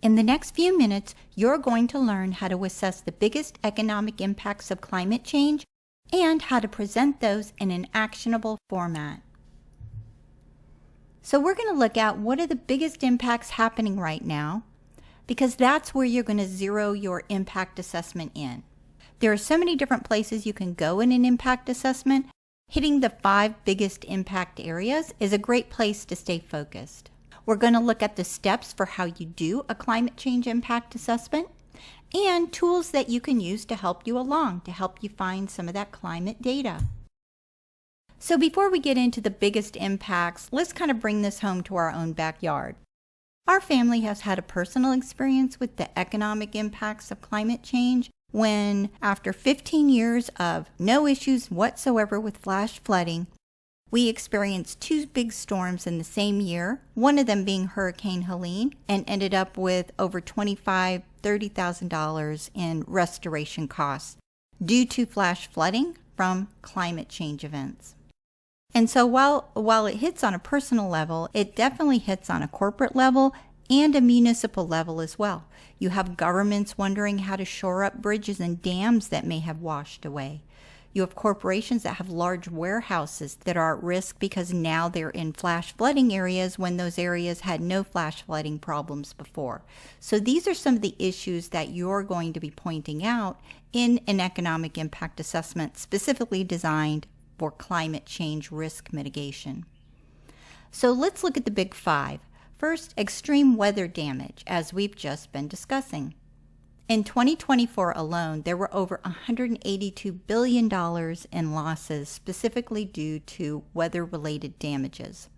In the next few minutes, you're going to learn how to assess the biggest economic impacts of climate change and how to present those in an actionable format. So we're going to look at what are the biggest impacts happening right now, because that's where you're going to zero your impact assessment in. There are so many different places you can go in an impact assessment. Hitting the 5 biggest impact areas is a great place to stay focused. We're going to look at the steps for how you do a climate change impact assessment and tools that you can use to help you along, to help you find some of that climate data. So before we get into the biggest impacts, let's kind of bring this home to our own backyard. Our family has had a personal experience with the economic impacts of climate change when, after 15 years of no issues whatsoever with flash flooding, we experienced 2 big storms in the same year, one of them being Hurricane Helene, and ended up with over $25,000 to $30,000 in restoration costs due to flash flooding from climate change events. And so while it hits on a personal level, it definitely hits on a corporate level and a municipal level as well. You have governments wondering how to shore up bridges and dams that may have washed away. You have corporations that have large warehouses that are at risk because now they're in flash flooding areas when those areas had no flash flooding problems before. So these are some of the issues that you're going to be pointing out in an economic impact assessment specifically designed for climate change risk mitigation. So let's look at the big 5. First, extreme weather damage, as we've just been discussing. In 2024 alone, there were over $182 billion in losses specifically due to weather-related damages.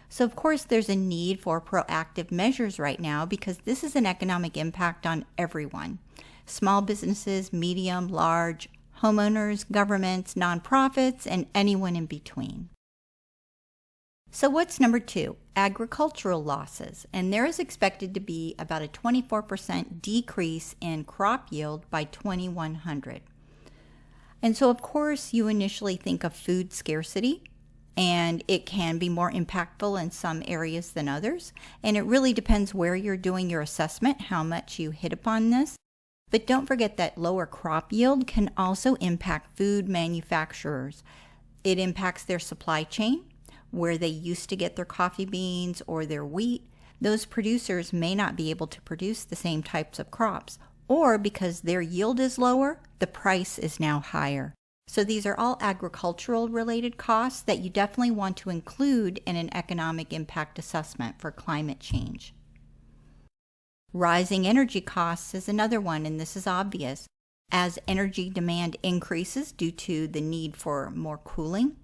So of course there's a need for proactive measures right now because this is an economic impact on everyone. Small businesses, medium, large, homeowners, governments, nonprofits, and anyone in between. So what's number 2? Agricultural losses. And there is expected to be about a 24% decrease in crop yield by 2100. And so of course you initially think of food scarcity, and it can be more impactful in some areas than others. And it really depends where you're doing your assessment, how much you hit upon this. But don't forget that lower crop yield can also impact food manufacturers. It impacts their supply chain, where they used to get their coffee beans or their wheat. Those producers may not be able to produce the same types of crops, or because their yield is lower, the price is now higher. So these are all agricultural related costs that you definitely want to include in an economic impact assessment for climate change. Rising energy costs is another one, and this is obvious. As energy demand increases due to the need for more cooling,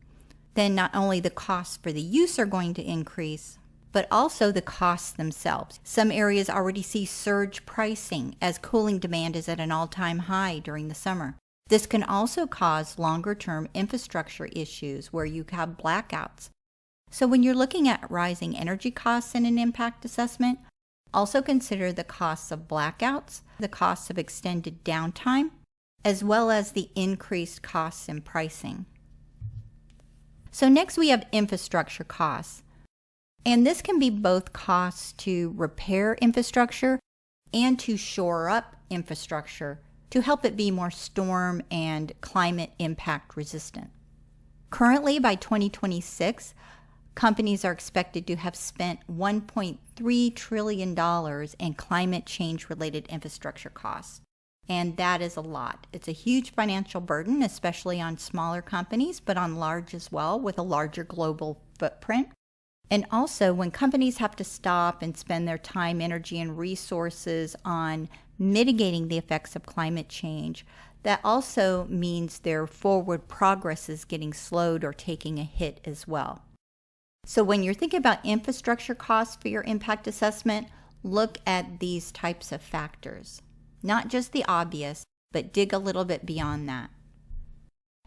then not only the costs for the use are going to increase, but also the costs themselves. Some areas already see surge pricing as cooling demand is at an all-time high during the summer. This can also cause longer-term infrastructure issues where you have blackouts. So when you're looking at rising energy costs in an impact assessment, also consider the costs of blackouts, the costs of extended downtime, as well as the increased costs in pricing. So next we have infrastructure costs. And this can be both costs to repair infrastructure and to shore up infrastructure to help it be more storm and climate impact resistant. Currently, by 2026, companies are expected to have spent $1.3 trillion in climate change related infrastructure costs. And that is a lot. It's a huge financial burden, especially on smaller companies, but on large as well with a larger global footprint. And also when companies have to stop and spend their time, energy, and resources on mitigating the effects of climate change, that also means their forward progress is getting slowed or taking a hit as well. So when you're thinking about infrastructure costs for your impact assessment, look at these types of factors. Not just the obvious, but dig a little bit beyond that.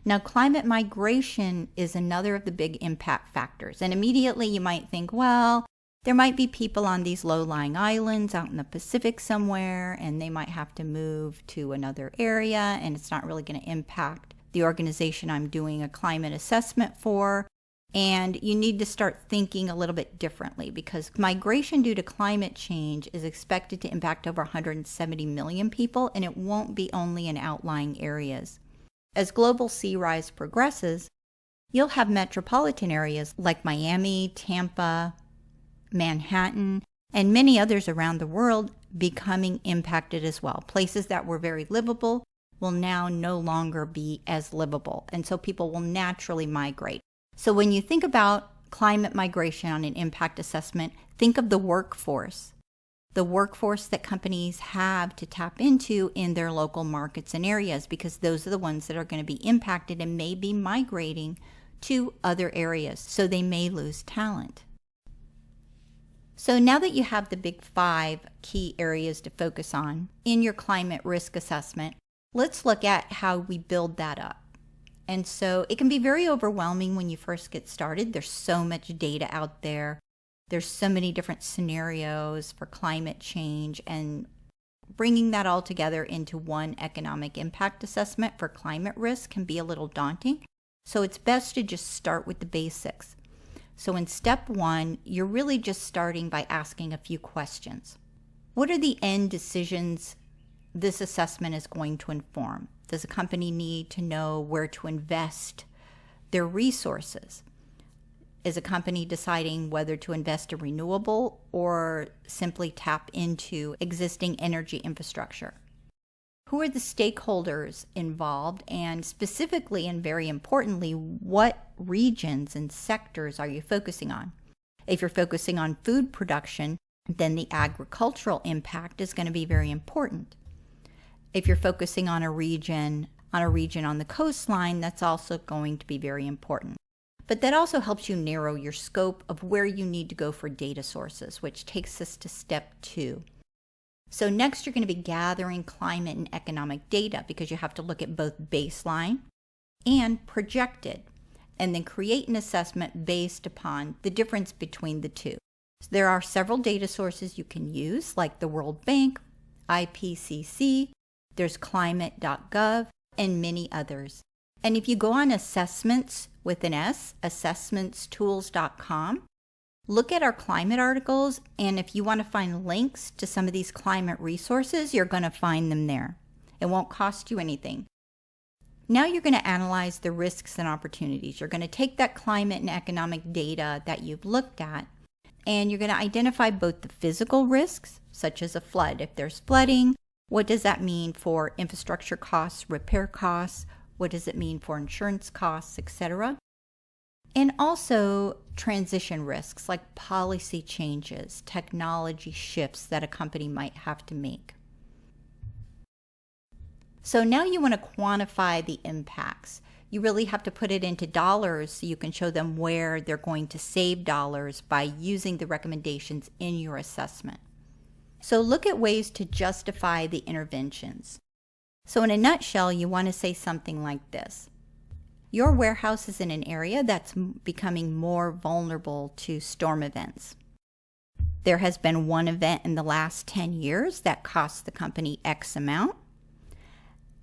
Now, climate migration is another of the big impact factors. And immediately you might think, well, there might be people on these low-lying islands out in the Pacific somewhere, and they might have to move to another area, and it's not really going to impact the organization I'm doing a climate assessment for. And you need to start thinking a little bit differently because migration due to climate change is expected to impact over 170 million people, and it won't be only in outlying areas. As global sea rise progresses, you'll have metropolitan areas like Miami, Tampa, Manhattan, and many others around the world becoming impacted as well. Places that were very livable will now no longer be as livable, and so people will naturally migrate. So when you think about climate migration on an impact assessment, think of the workforce that companies have to tap into in their local markets and areas, because those are the ones that are going to be impacted and may be migrating to other areas, so they may lose talent. So now that you have the big 5 key areas to focus on in your climate risk assessment, let's look at how we build that up. And so it can be very overwhelming when you first get started. There's so much data out there. There's so many different scenarios for climate change, and bringing that all together into one economic impact assessment for climate risk can be a little daunting. So it's best to just start with the basics. So in step 1, you're really just starting by asking a few questions. What are the end decisions this assessment is going to inform? Does a company need to know where to invest their resources? Is a company deciding whether to invest in renewable or simply tap into existing energy infrastructure? Who are the stakeholders involved? And specifically, and very importantly, what regions and sectors are you focusing on? If you're focusing on food production, then the agricultural impact is going to be very important. If you're focusing on a region on the coastline, that's also going to be very important. But that also helps you narrow your scope of where you need to go for data sources, which takes us to step 2. So next, you're going to be gathering climate and economic data, because you have to look at both baseline and projected, and then create an assessment based upon the difference between the two. So there are several data sources you can use, like the World Bank, IPCC, there's climate.gov, and many others. And if you go on assessments with an S, assessmentstools.com, look at our climate articles, and if you want to find links to some of these climate resources, you're going to find them there. It won't cost you anything. Now you're going to analyze the risks and opportunities. You're going to take that climate and economic data that you've looked at, and you're going to identify both the physical risks, such as a flood. If there's flooding, what does that mean for infrastructure costs, repair costs? What does it mean for insurance costs, etc.? And also transition risks like policy changes, technology shifts that a company might have to make. So now you want to quantify the impacts. You really have to put it into dollars so you can show them where they're going to save dollars by using the recommendations in your assessment. So look at ways to justify the interventions. So in a nutshell, you want to say something like this. Your warehouse is in an area that's becoming more vulnerable to storm events. There has been one event in the last 10 years that cost the company X amount.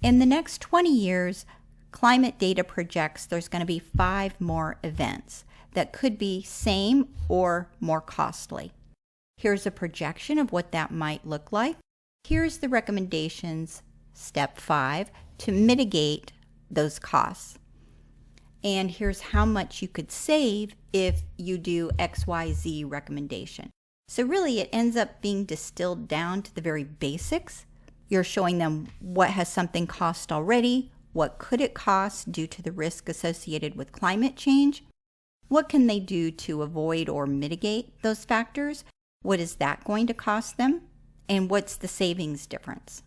In the next 20 years, climate data projects there's going to be 5 more events that could be same or more costly. Here's a projection of what that might look like. Here's the recommendations, step 5, to mitigate those costs. And here's how much you could save if you do XYZ recommendation. So really it ends up being distilled down to the very basics. You're showing them what has something cost already, what could it cost due to the risk associated with climate change, what can they do to avoid or mitigate those factors, what is that going to cost them, and what's the savings difference.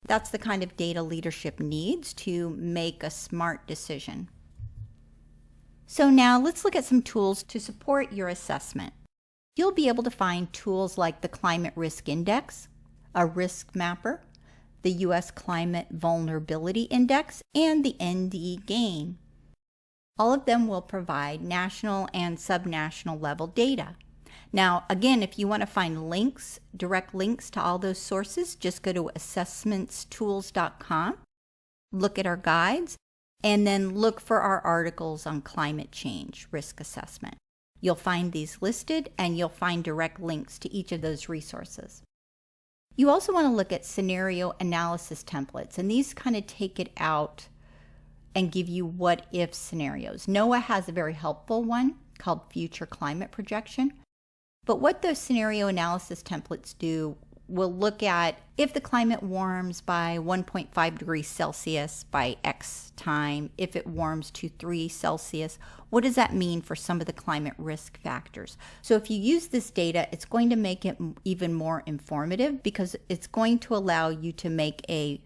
That's the kind of data leadership needs to make a smart decision. So now let's look at some tools to support your assessment. You'll be able to find tools like the Climate Risk Index, a risk mapper, the U.S. Climate Vulnerability Index, and the ND GAIN. All of them will provide national and subnational level data. Now, again, if you want to find links, direct links to all those sources, just go to assessmentstools.com, look at our guides, and then look for our articles on climate change risk assessment. You'll find these listed, and you'll find direct links to each of those resources. You also want to look at scenario analysis templates, and these kind of take it out and give you what-if scenarios. NOAA has a very helpful one called Future Climate Projection. But what those scenario analysis templates do, we'll look at if the climate warms by 1.5 degrees Celsius by X time, if it warms to 3 Celsius, what does that mean for some of the climate risk factors? So if you use this data, it's going to make it even more informative because it's going to allow you to make a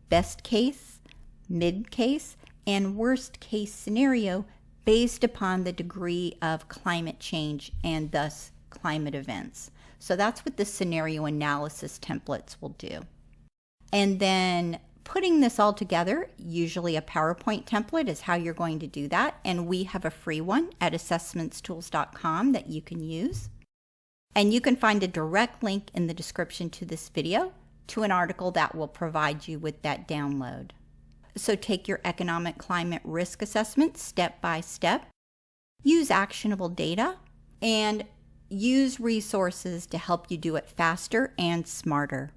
best case, mid case, and worst case scenario based upon the degree of climate change and thus climate events. So that's what the scenario analysis templates will do. And then putting this all together, usually a PowerPoint template is how you're going to do that. And we have a free one at assessmentstools.com that you can use. And you can find a direct link in the description to this video to an article that will provide you with that download. So take your economic climate risk assessment step by step, use actionable data, and use resources to help you do it faster and smarter.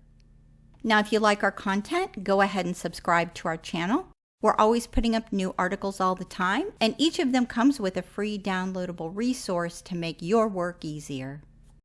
Now, if you like our content, go ahead and subscribe to our channel. We're always putting up new articles all the time, and each of them comes with a free downloadable resource to make your work easier.